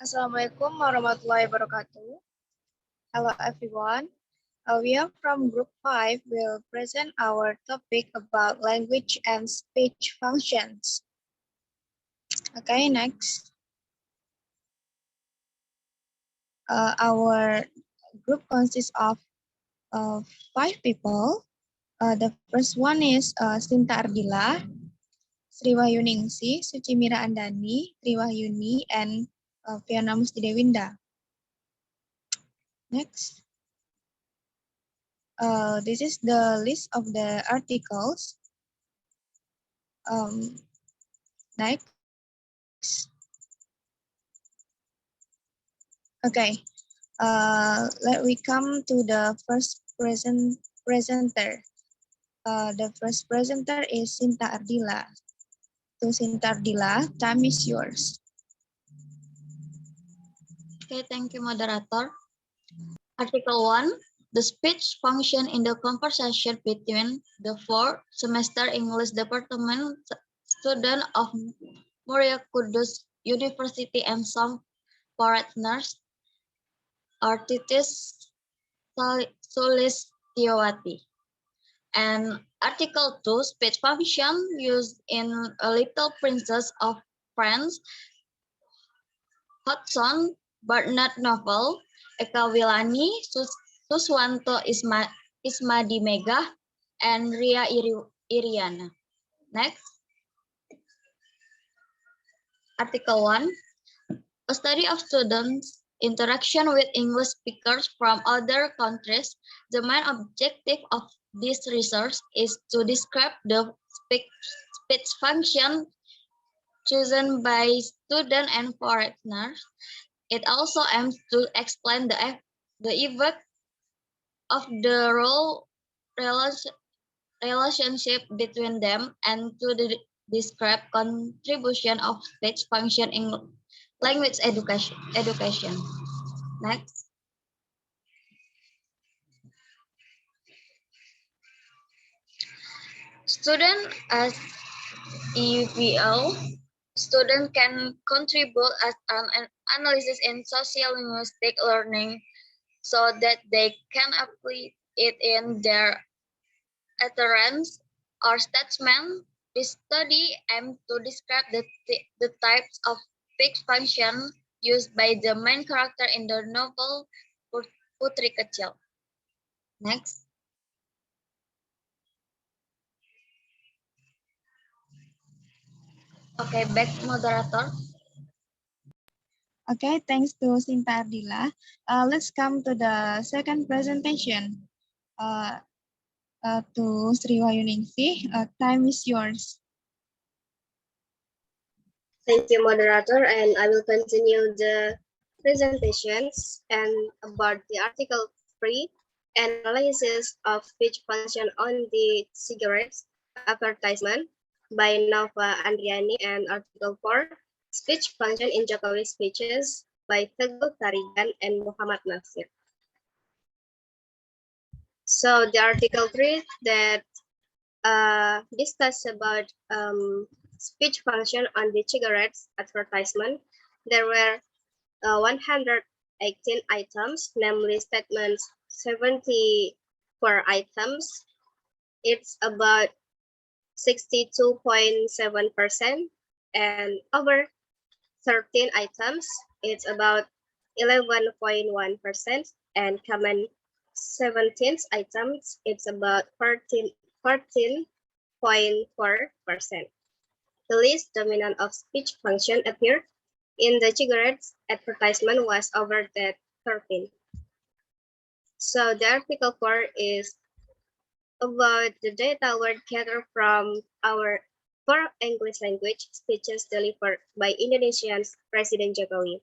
Assalamualaikum warahmatullahi wabarakatuh. Hello everyone. We are from group 5 will present our topic about language and speech functions. Okay, next. Our group consists of 5 people. The first one is Sinta Ardila, Sriwayuningsih, Sucimira Andani, Triwahyuni, and Fiona Mustidewinda. Next. This is the list of the articles. Next. Okay. Let we come to the first presenter. The first presenter is Sinta Ardila. To Sinta Ardila, time is yours. Okay, thank you, moderator. Article 1, the speech function in the conversation between the 4th semester English department student of Muria Kudus University and some foreigners, Artitis Sulistiawati. And Article 2, speech function used in A Little Princess of France, Hudson Burnett novel, Eka Wilani, Suswanto Ismadimega, and Ria Iriana. Next. Article 1. A study of students' interaction with English speakers from other countries. The main objective of this research is to describe the speech function chosen by students and foreigners. It also aims to explain the effect of the relationship between them and to describe contribution of speech function in language education. Next. Student as EVL, student can contribute as an analysis in social linguistic learning so that they can apply it in their utterance or statement. This study aims to describe the types of speech function used by the main character in the novel Putri Kecil. Next. Okay, back moderator. Okay, thanks to Sinta Ardila. Let's come to the second presentation. To Sriwayuningsih, time is yours. Thank you, moderator, and I will continue the presentations and about the article 3, analysis of speech function on the cigarettes advertisement by Nova Andriani, and article 4, speech function in Jokowi speeches by Teguh Tarigan and Muhammad Nasir. So the article 3 that discuss about speech function on the cigarettes advertisement. There were 118 items, namely statements 74 items. It's about 62.7%, and over 13 items, it's about 11.1%, and common 17 items, it's about 14.4%. The least dominant of speech function appeared in the cigarettes advertisement was over that 13. So the article 4 is about the data were gathered from our 4 English language speeches delivered by Indonesia's President Jokowi.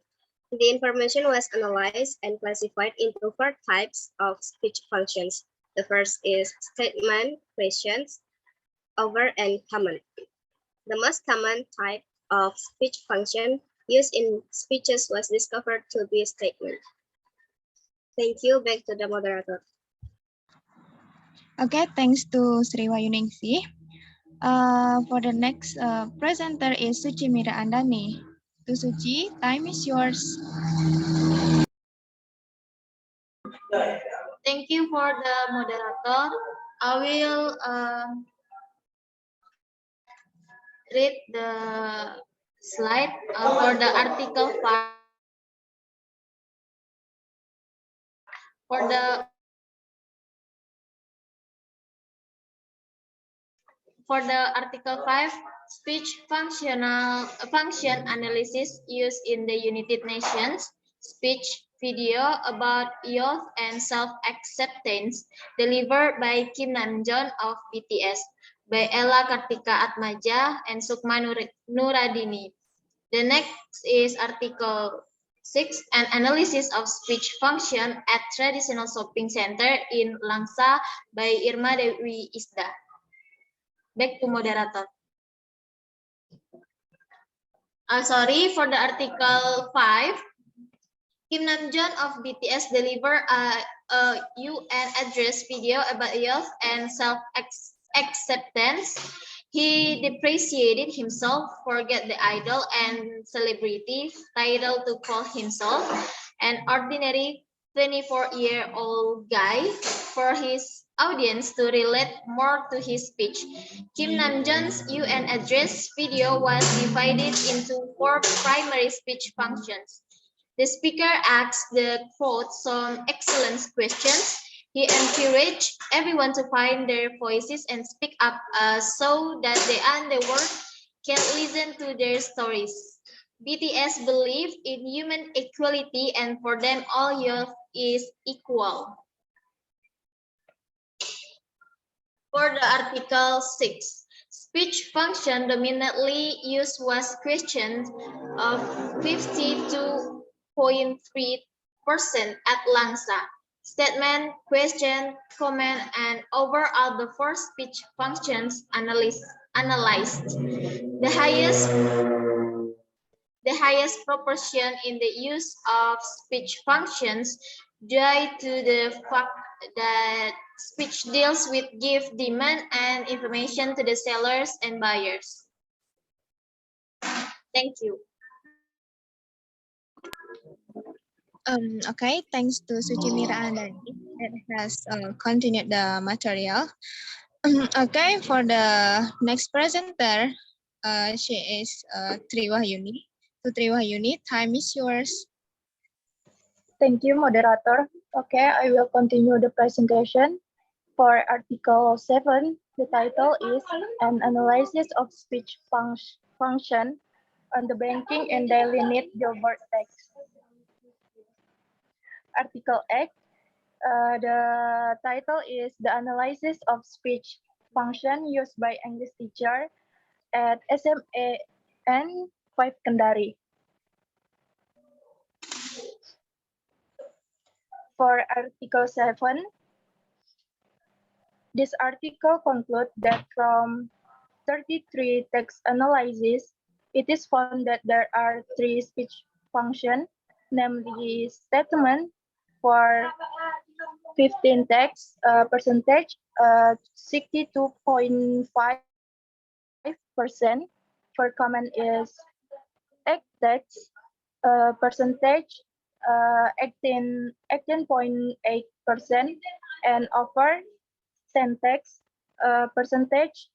The information was analyzed and classified into 4 types of speech functions. The first is statement, questions, over, and comment. The most common type of speech function used in speeches was discovered to be a statement. Thank you. Back to the moderator. Okay, thanks to Sriwayuningsih. For the next presenter is Sucimira Andani. to Suci. Time is yours. Thank you for the moderator. I will read the slide for the article 5. For the article 5, speech function analysis used in the United Nations, speech video about youth and self-acceptance delivered by Kim Namjoon of BTS, by Ella Kartika Atmaja and Sukma Nuradini. The next is article 6, an analysis of speech function at traditional shopping center in Langsa by Irma Dewi Isda. Back to moderator. Sorry, for the article 5, Kim Namjoon of BTS delivered a UN address video about youth and self-acceptance. He depreciated himself, forget the idol and celebrity title to call himself an ordinary 24-year-old guy for his audience to relate more to his speech. Kim Namjoon's UN address video was divided into 4 primary speech functions. The speaker asked the crowd some excellent questions. He encouraged everyone to find their voices and speak up so that they and the world can listen to their stories. BTS believe in human equality, and for them all youth is equal. For the article 6, speech function dominantly used was questioned of 52.3% at Langsa. Statement, question, comment, and overall the 4 speech functions analyzed. The highest proportion in the use of speech functions due to the fact that speech deals with give, demand, and information to the sellers and buyers. Thank you. Okay, thanks to Suci Mira Andani that has continued the material. Okay, for the next presenter, she is Tri Wahyuni. To Tri Wahyuni, time is yours. Thank you, moderator. Okay, I will continue the presentation. For Article 7, the title is An Analysis of Speech Function on the Banking and Daily Need Billboard Text. Article 8, the title is The Analysis of Speech Function Used by English Teacher at SMAN 5 Kendari. For Article 7, this article concludes that from 33 text analyses, it is found that there are 3 speech functions, namely statement for 15 text, percentage 62.5%, for comment is 8 text, percentage 18.8%, and over 10 text, percentage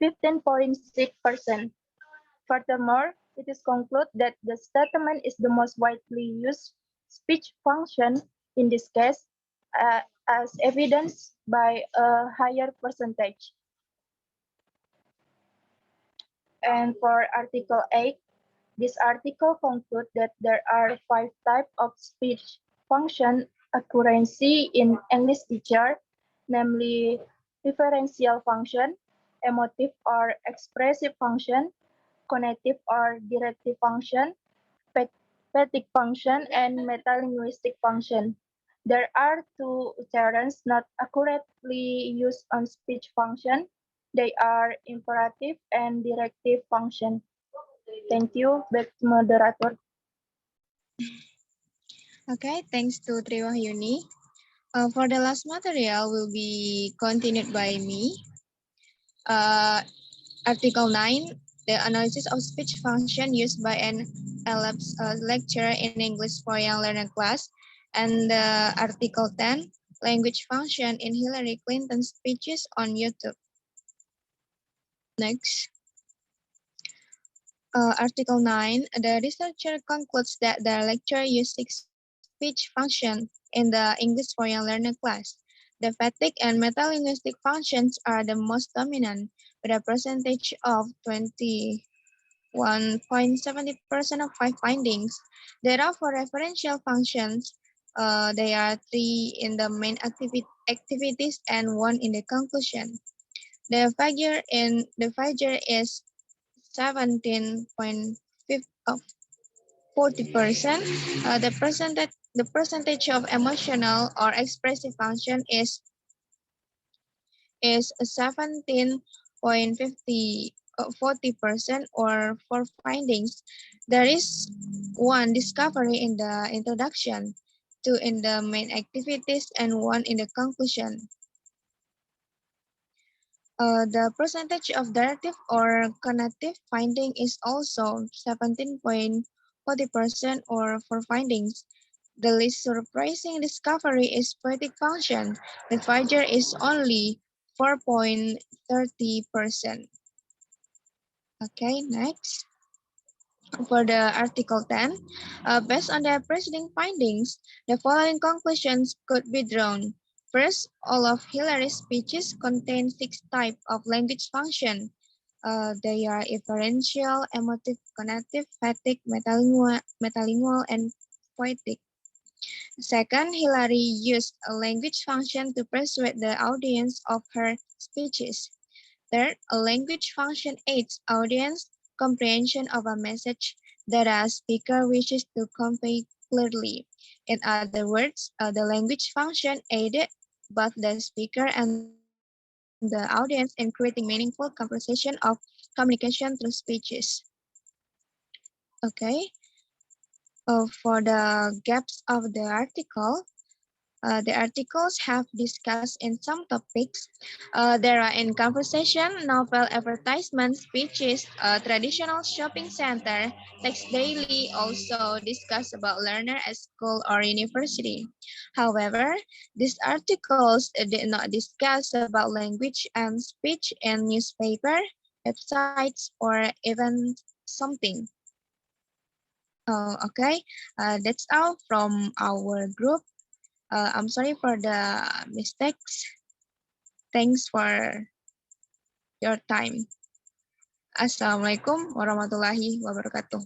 15.6%. Furthermore, it is concluded that the statement is the most widely used speech function in this case, as evidenced by a higher percentage. And for Article 8, this article concludes that there are 5 types of speech function accuracy in English teacher, namely referential function, emotive or expressive function, cognitive or directive function, pedagogic function, and metalinguistic function. There are 2 terms not accurately used on speech function. They are imperative and directive function. Thank you. Back to moderator. Okay, thanks to Tri Wahyuni. For the last material will be continued by me. Article 9, the analysis of speech function used by an ELAPS lecturer in English for Young Learner class, and Article 10, language function in Hillary Clinton's speeches on YouTube. Next. Article 9, the researcher concludes that the lecturer used speech function in the English for Young Learner class. The phatic and metalinguistic functions are the most dominant, with a percentage of 21.70% of 5 findings. There are 4 referential functions. They are 3 in the main activities and 1 in the conclusion. The figure is 17.40%. The percentage of emotional or expressive function is 17.40% or 4 findings. There is 1 discovery in the introduction, 2 in the main activities, and 1 in the conclusion. The percentage of directive or conative finding is also 17.40% or 4 findings. The least surprising discovery is poetic function. The figure is only 4.30%. Okay, next. For the Article 10, based on the preceding findings, the following conclusions could be drawn. First, all of Hillary's speeches contain 6 types of language function. They are inferential, emotive, conative, phatic, metalingual, and poetic. Second, Hillary used a language function to persuade the audience of her speeches. Third, a language function aids audience comprehension of a message that a speaker wishes to convey clearly. In other words, the language function aided both the speaker and the audience in creating meaningful conversation of communication through speeches. Okay, for the gaps of the article, the articles have discussed in some topics. There are in conversation, novel advertisement, speeches, traditional shopping center, text daily, also discuss about learner at school or university. However, these articles did not discuss about language and speech in newspaper, websites, or even something. Okay, that's all from our group. I'm sorry for the mistakes. Thanks for your time. Assalamualaikum warahmatullahi wabarakatuh.